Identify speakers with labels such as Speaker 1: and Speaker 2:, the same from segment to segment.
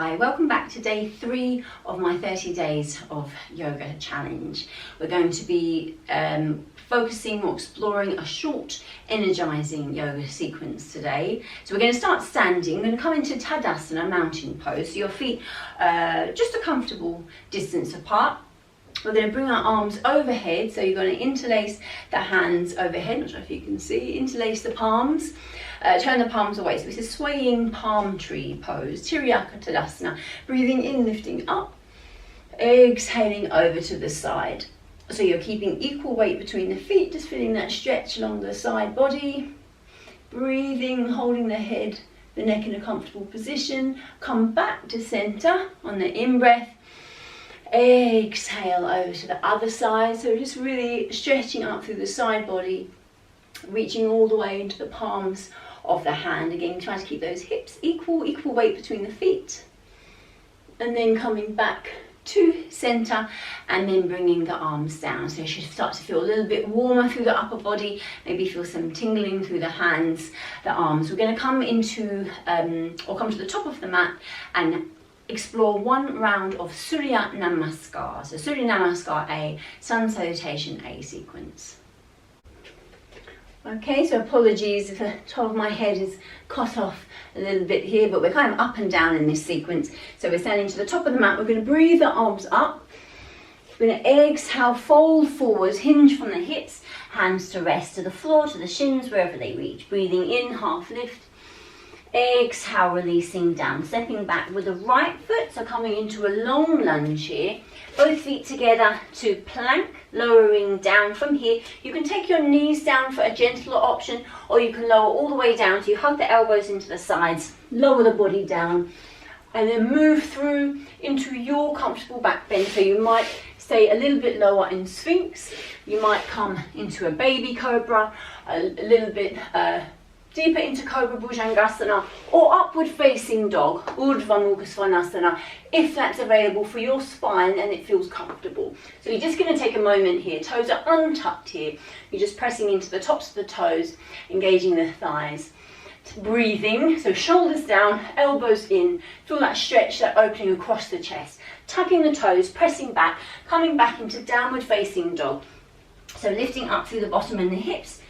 Speaker 1: Hi, welcome back to day 3 of my 30 days of yoga challenge. We're going to be focusing or exploring a short energizing yoga sequence today. So we're going to start standing. We're going to come into Tadasana, mountain pose. So your feet just a comfortable distance apart. We're going to bring our arms overhead, so you're going to interlace the hands overhead, not sure if you can see, interlace the palms, turn the palms away. So it's a swaying palm tree pose, Tiriyaka Tadasana, breathing in, lifting up, exhaling over to the side. So you're keeping equal weight between the feet, just feeling that stretch along the side body, breathing, holding the head, the neck in a comfortable position, come back to center on the in-breath. Exhale over to the other side, so just really stretching up through the side body, reaching all the way into the palms of the hand. Again, trying to keep those hips equal weight between the feet, and then coming back to center and then bringing the arms down. So you should start to feel a little bit warmer through the upper body, maybe feel some tingling through the hands, the arms. We're going to come into or come to the top of the mat and explore one round of Surya Namaskar. So Surya Namaskar A, Sun Salutation A sequence. Okay, so apologies if the top of my head is cut off a little bit here, but we're kind of up and down in this sequence. So we're standing to the top of the mat. We're going to breathe the arms up. We're going to exhale, fold forwards, hinge from the hips, hands to rest, to the floor, to the shins, wherever they reach. Breathing in, half lift. Exhale, releasing down, stepping back with the right foot, so coming into a long lunge here. Both feet together to plank, lowering down from here. You can take your knees down for a gentler option, or you can lower all the way down, so you hug the elbows into the sides, lower the body down, and then move through into your comfortable back bend. So you might stay a little bit lower in Sphinx, you might come into a baby cobra, a little bit deeper into Cobra Bhujangasana, or upward facing dog, Urdhva Mukha Svanasana, if that's available for your spine and it feels comfortable. So you're just going to take a moment here, toes are untucked here, you're just pressing into the tops of the toes, engaging the thighs. Breathing, so shoulders down, elbows in, feel that stretch, that opening across the chest, tucking the toes, pressing back, coming back into downward facing dog. So lifting up through the bottom and the hips.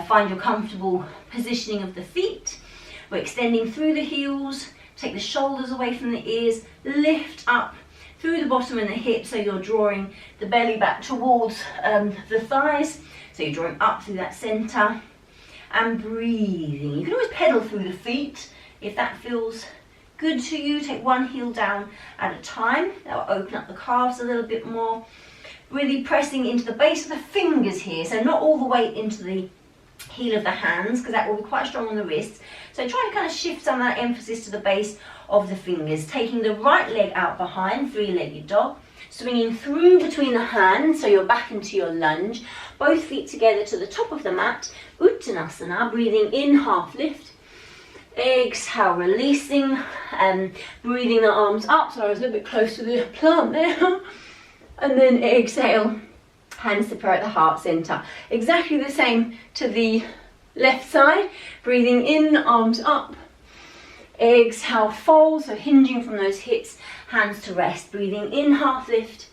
Speaker 1: Find your comfortable positioning of the feet. We're extending through the heels, take the shoulders away from the ears, lift up through the bottom and the hips, so you're drawing the belly back towards the thighs, so you're drawing up through that center, and breathing. You can always pedal through the feet if that feels good to you. Take one heel down at a time, that will open up the calves a little bit more. Really pressing into the base of the fingers here, so not all the way into the heel of the hands, because that will be quite strong on the wrists. So try to kind of shift some of that emphasis to the base of the fingers, taking the right leg out behind, three-legged dog, swinging through between the hands, so you're back into your lunge, both feet together to the top of the mat, Uttanasana, breathing in, half lift, exhale, releasing, breathing the arms up, so I was a little bit close to the plant there, and then exhale, hands to prayer at the heart center. Exactly the same to the left side. Breathing in, arms up. Exhale, fold, so hinging from those hips, hands to rest. Breathing in, half lift.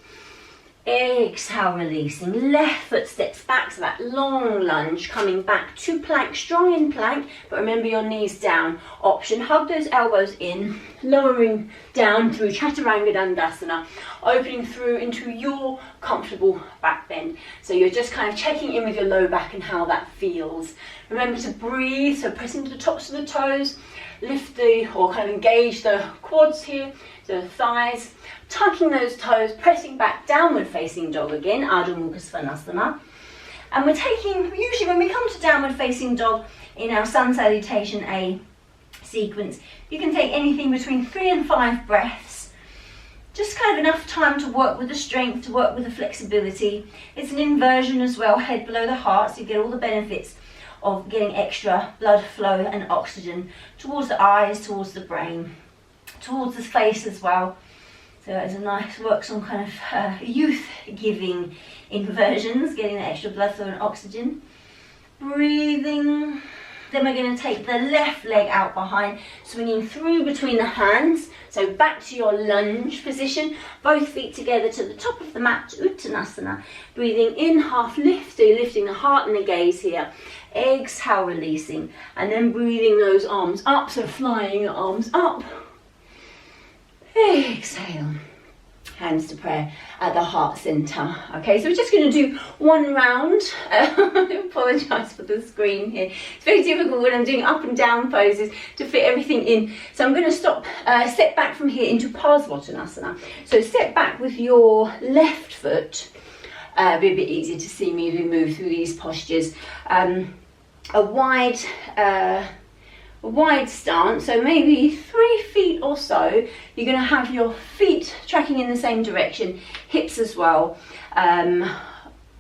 Speaker 1: Exhale, releasing. Left foot steps back, so that long lunge, coming back to plank, strong in plank, but remember your knees down. Option, hug those elbows in, lowering down through Chaturanga Dandasana, opening through into your comfortable back bend. So you're just kind of checking in with your low back and how that feels. Remember to breathe, so press into the tops of the toes, lift or kind of engage the quads here, so the thighs, tucking those toes, pressing back, downward facing dog again, Urdhva Mukha Svanasana. And we're taking, usually when we come to downward facing dog in our Sun Salutation A sequence, you can take anything between 3 and 5 breaths. Just kind of enough time to work with the strength, to work with the flexibility. It's an inversion as well, head below the heart, so you get all the benefits of getting extra blood flow and oxygen towards the eyes, towards the brain, towards the face as well. So it's a nice, works on kind of youth-giving inversions, getting the extra blood flow and oxygen. Breathing, Then we're going to take the left leg out behind, swinging through between the hands. So back to your lunge position, both feet together to the top of the mat, Uttanasana. Breathing in, half lift, so you're lifting the heart and the gaze here. Exhale, releasing, and then breathing those arms up, so flying your arms up. Exhale. Hands to prayer at the heart center. Okay, so we're just going to do one round. I apologise for the screen here. It's very difficult when I'm doing up and down poses to fit everything in. So I'm going to step back from here into Parsvottanasana. So step back with your left foot. It'll be a bit easier to see me as we move through these postures. A wide stance, so maybe 3 feet or so. You're going to have your feet tracking in the same direction, hips as well.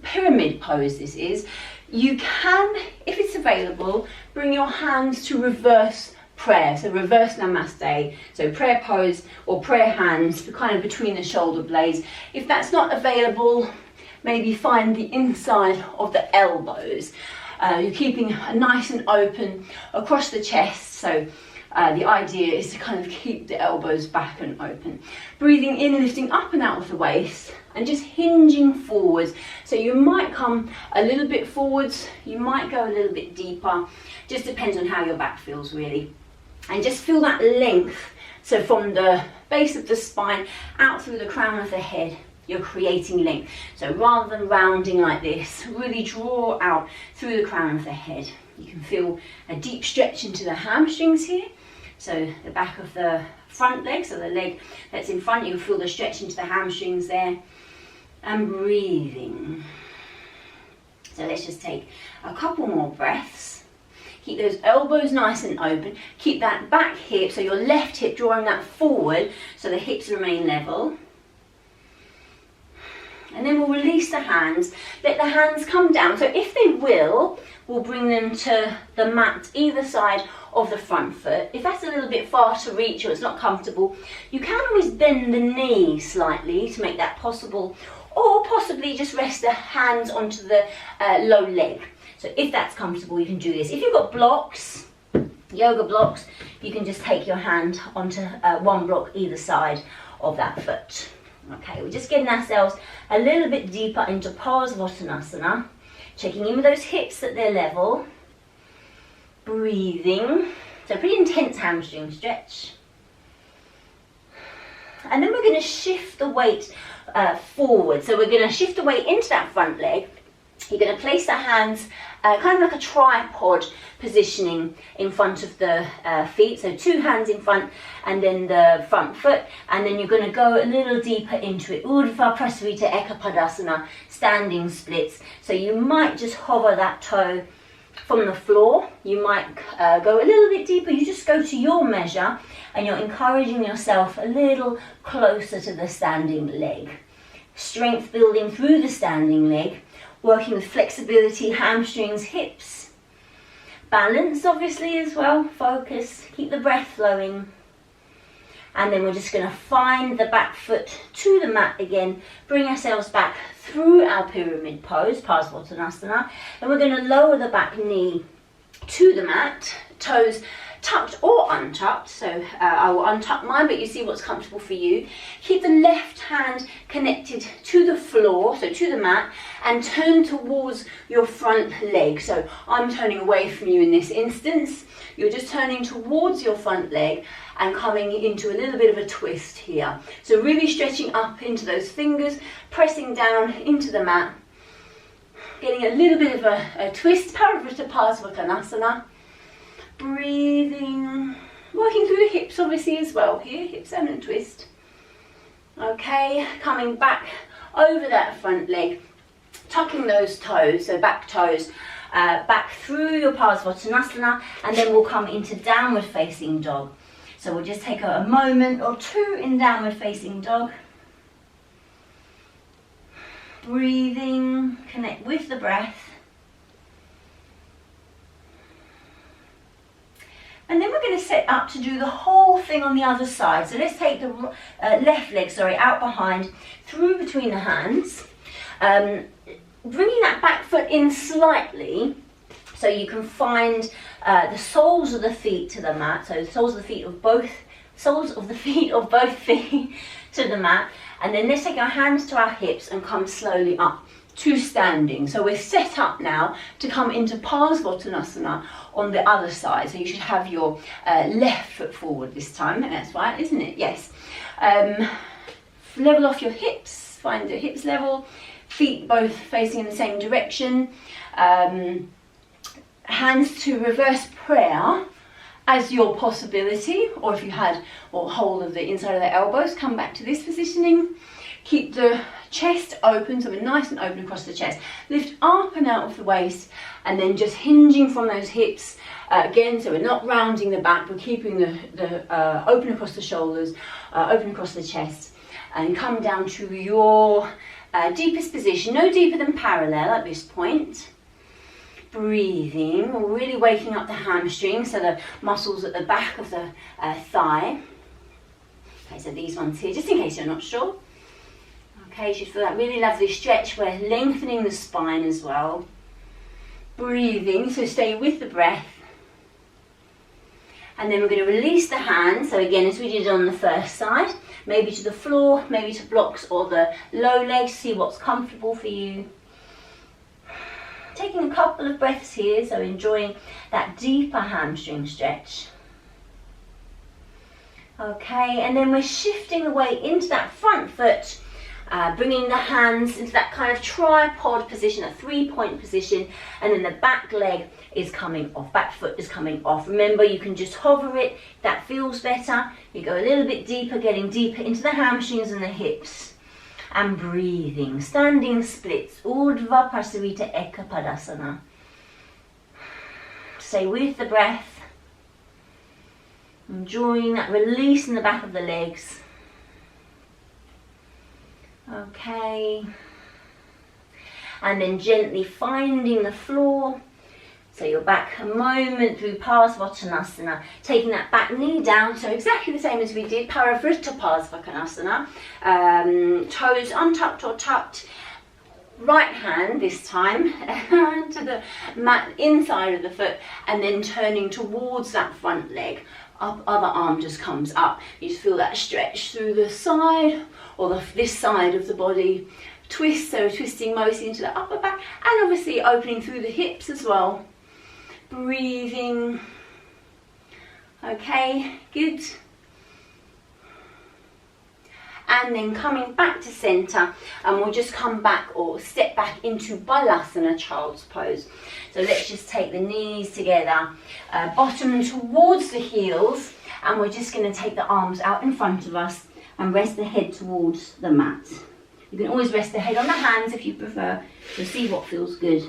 Speaker 1: Pyramid pose this is. You can, if it's available, bring your hands to reverse prayer, so reverse Namaste. So prayer pose or prayer hands kind of between the shoulder blades. If that's not available, maybe find the inside of the elbows. You're keeping nice and open across the chest, so the idea is to kind of keep the elbows back and open. Breathing in, lifting up and out of the waist, and just hinging forwards. So you might come a little bit forwards, you might go a little bit deeper, just depends on how your back feels really. And just feel that length, so from the base of the spine out through the crown of the head. You're creating length. So rather than rounding like this, really draw out through the crown of the head. You can feel a deep stretch into the hamstrings here. So the back of the front leg, so the leg that's in front, you can feel the stretch into the hamstrings there. And breathing. So let's just take a couple more breaths. Keep those elbows nice and open. Keep that back hip, so your left hip drawing that forward, so the hips remain level. And then we'll release the hands, let the hands come down. So if they will, we'll bring them to the mat either side of the front foot. If that's a little bit far to reach or it's not comfortable, you can always bend the knee slightly to make that possible, or possibly just rest the hands onto the low leg. So if that's comfortable, you can do this. If you've got blocks, yoga blocks, you can just take your hand onto one block either side of that foot. Okay, we're just getting ourselves a little bit deeper into Parsvottanasana, checking in with those hips at their level, breathing, so pretty intense hamstring stretch. And then we're going to shift the weight forward, so we're going to shift the weight into that front leg. You're going to place the hands kind of like a tripod positioning in front of the feet, so 2 hands in front and then the front foot, and then you're going to go a little deeper into it. Urdhva Prasarita Ekapadasana, standing splits. So you might just hover that toe from the floor, you might go a little bit deeper, you just go to your measure and you're encouraging yourself a little closer to the standing leg. Strength building through the standing leg. Working with flexibility, hamstrings, hips. Balance obviously as well, focus, keep the breath flowing. And then we're just going to find the back foot to the mat again, bring ourselves back through our pyramid pose, Parsvottanasana. And we're going to lower the back knee to the mat, toes tucked or untucked, so I will untuck mine, but you see what's comfortable for you. Keep the left hand connected to the floor, so to the mat, and turn towards your front leg. So I'm turning away from you in this instance. You're just turning towards your front leg and coming into a little bit of a twist here. So really stretching up into those fingers, pressing down into the mat, getting a little bit of a twist, Parivrtta Parsvottanasana. Breathing, working through the hips obviously as well here, hips and a twist. Okay, coming back over that front leg, tucking those toes, so back toes, back through your Parsvottanasana, and then we'll come into downward facing dog. So we'll just take a moment or two in downward facing dog. Breathing, connect with the breath. And then we're going to set up to do the whole thing on the other side. So let's take the left leg, out behind, through between the hands. Bringing that back foot in slightly, so you can find the soles of the feet to the mat. So the soles of the feet of both feet to the mat. And then let's take our hands to our hips and come slowly up to standing. So we're set up now to come into Parsvottanasana on the other side. So you should have your left foot forward this time. And that's right, isn't it? Yes. Level off your hips. Find your hips level. Feet both facing in the same direction. Hands to reverse prayer as your possibility, or if you had hold of the inside of the elbows, come back to this positioning. Keep the chest open, so we're nice and open across the chest. Lift up and out of the waist, and then just hinging from those hips again, so we're not rounding the back, we're keeping the open across the shoulders, open across the chest, and come down to your deepest position, no deeper than parallel at this point. Breathing, really waking up the hamstrings, so the muscles at the back of the thigh. Okay, so these ones here, just in case you're not sure. Okay, you should feel that really lovely stretch. We're lengthening the spine as well. Breathing, so stay with the breath. And then we're going to release the hands, so again as we did on the first side, maybe to the floor, maybe to blocks or the low legs, see what's comfortable for you. Taking a couple of breaths here, so enjoying that deeper hamstring stretch. Okay, and then we're shifting the weight into that front foot, bringing the hands into that kind of tripod position, a 3-point position, and then the back leg is coming off, back foot is coming off. Remember, you can just hover it, if that feels better. You go a little bit deeper, getting deeper into the hamstrings and the hips. And breathing, standing splits, Urdhva Prasarita Eka Padasana. Stay with the breath, enjoying that release in the back of the legs. Okay, and then gently finding the floor. So you're back a moment through Parsvottanasana, taking that back knee down, so exactly the same as we did, Parivrtta Parsvottanasana, toes untucked or tucked, right hand this time to the mat inside of the foot, and then turning towards that front leg. Other arm just comes up. You just feel that stretch through the side, or this side of the body. Twist, so twisting mostly into the upper back, and obviously opening through the hips as well. Breathing. Okay, good. And then coming back to center, and we'll just come back or step back into Balasana, child's pose. So let's just take the knees together, bottom towards the heels, and we're just going to take the arms out in front of us and rest the head towards the mat. You can always rest the head on the hands if you prefer, to see what feels good.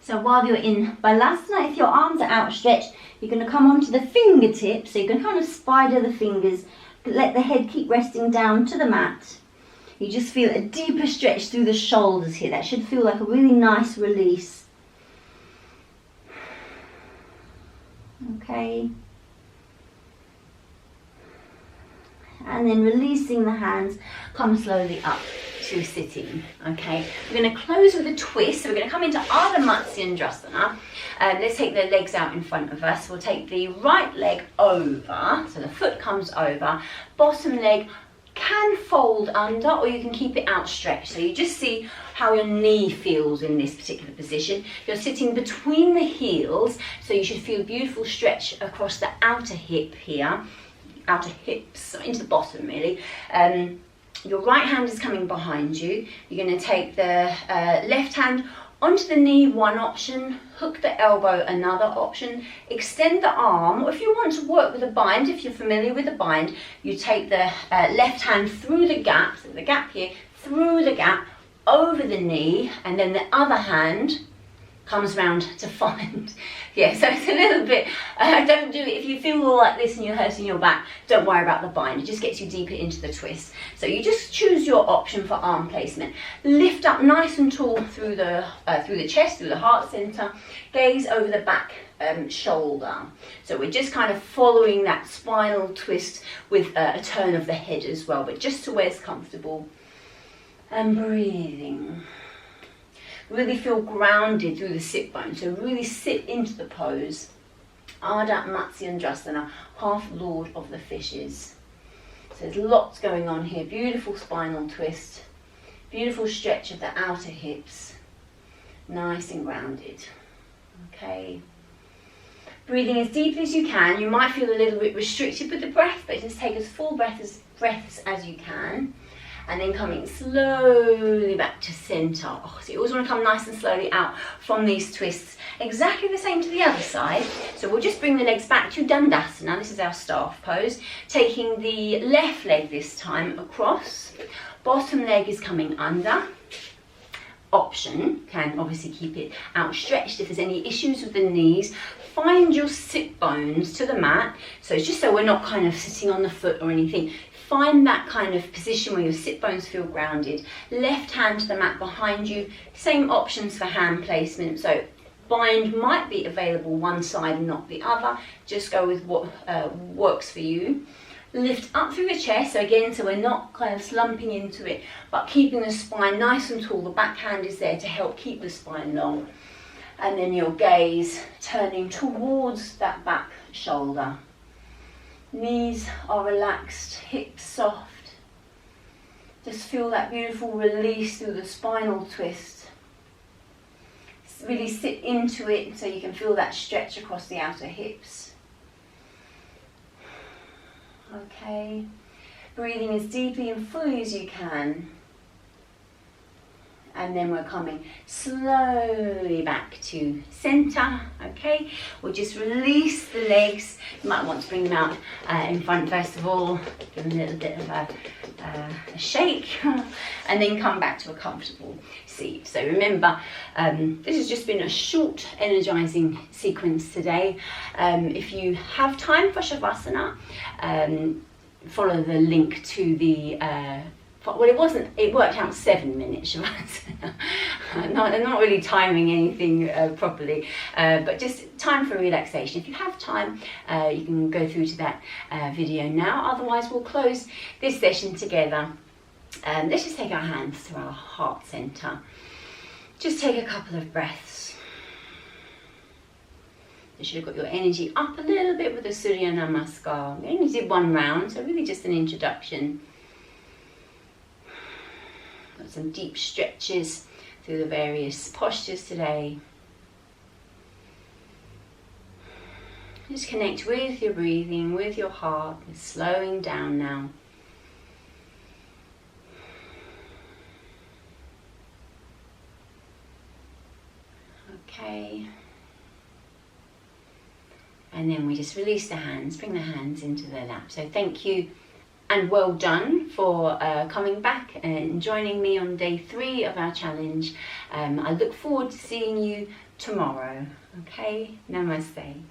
Speaker 1: So while you're in Balasana, if your arms are outstretched, you're going to come onto the fingertips, so you can kind of spider the fingers, let the head keep resting down to the mat. You just feel a deeper stretch through the shoulders here. That should feel like a really nice release. Okay. And then releasing the hands, come slowly up to sitting. Okay, we're going to close with a twist. So we're going to come into Ardha Matsyendrasana. Let's take the legs out in front of us. We'll take the right leg over, so the foot comes over. Bottom leg can fold under, or you can keep it outstretched. So you just see how your knee feels in this particular position. You're sitting between the heels, so you should feel a beautiful stretch across the outer hip here. Outer hips, so into the bottom really. Your right hand is coming behind you. You're going to take the left hand onto the knee, one option, hook the elbow, another option, extend the arm, or if you want to work with a bind, if you're familiar with a bind, you take the left hand through the gap, so the gap here, through the gap, over the knee, and then the other hand comes round to find. Yeah, so it's a little bit, don't do it, if you feel all like this and you're hurting your back, don't worry about the bind, it just gets you deeper into the twist. So you just choose your option for arm placement. Lift up nice and tall through the chest, through the heart center, gaze over the back shoulder. So we're just kind of following that spinal twist with a turn of the head as well, but just to where it's comfortable. And breathing. Really feel grounded through the sit bones. So really sit into the pose. Ardha Matsyendrasana, half lord of the fishes. So there's lots going on here. Beautiful spinal twist. Beautiful stretch of the outer hips. Nice and grounded. Okay. Breathing as deeply as you can. You might feel a little bit restricted with the breath, but just take as full breaths as you can. And then coming slowly back to centre. Oh, so you always want to come nice and slowly out from these twists. Exactly the same to the other side. So we'll just bring the legs back to Dandasana. This is our staff pose. Taking the left leg this time across. Bottom leg is coming under. Option, can obviously keep it outstretched if there's any issues with the knees. Find your sit bones to the mat. So it's just so we're not kind of sitting on the foot or anything. Find that kind of position where your sit bones feel grounded. Left hand to the mat behind you. Same options for hand placement. So bind might be available one side and not the other. Just go with what works for you. Lift up through the chest. So again, so we're not kind of slumping into it, but keeping the spine nice and tall. The back hand is there to help keep the spine long. And then your gaze turning towards that back shoulder. Knees are relaxed, hips soft. Just feel that beautiful release through the spinal twist. Really sit into it so you can feel that stretch across the outer hips. Okay, breathing as deeply and fully as you can. And then we're coming slowly back to centre, okay? We'll just release the legs. You might want to bring them out in front first of all, give them a little bit of a shake, and then come back to a comfortable seat. So remember, this has just been a short energizing sequence today. If you have time for Shavasana, follow the link to the well, it worked out 7 minutes, Shavasana. not really timing anything properly, but just time for relaxation. If you have time, you can go through to that video now. Otherwise, we'll close this session together. Let's just take our hands to our heart center. Just take a couple of breaths. You should have got your energy up a little bit with the Surya Namaskar. We only did 1 round, so really just an introduction. Got some deep stretches through the various postures today. Just connect with your breathing, with your heart. We're slowing down now. Okay. And then we just release the hands, bring the hands into the lap. So thank you and well done for coming back and joining me on day 3 of our challenge. I look forward to seeing you tomorrow. Okay, namaste.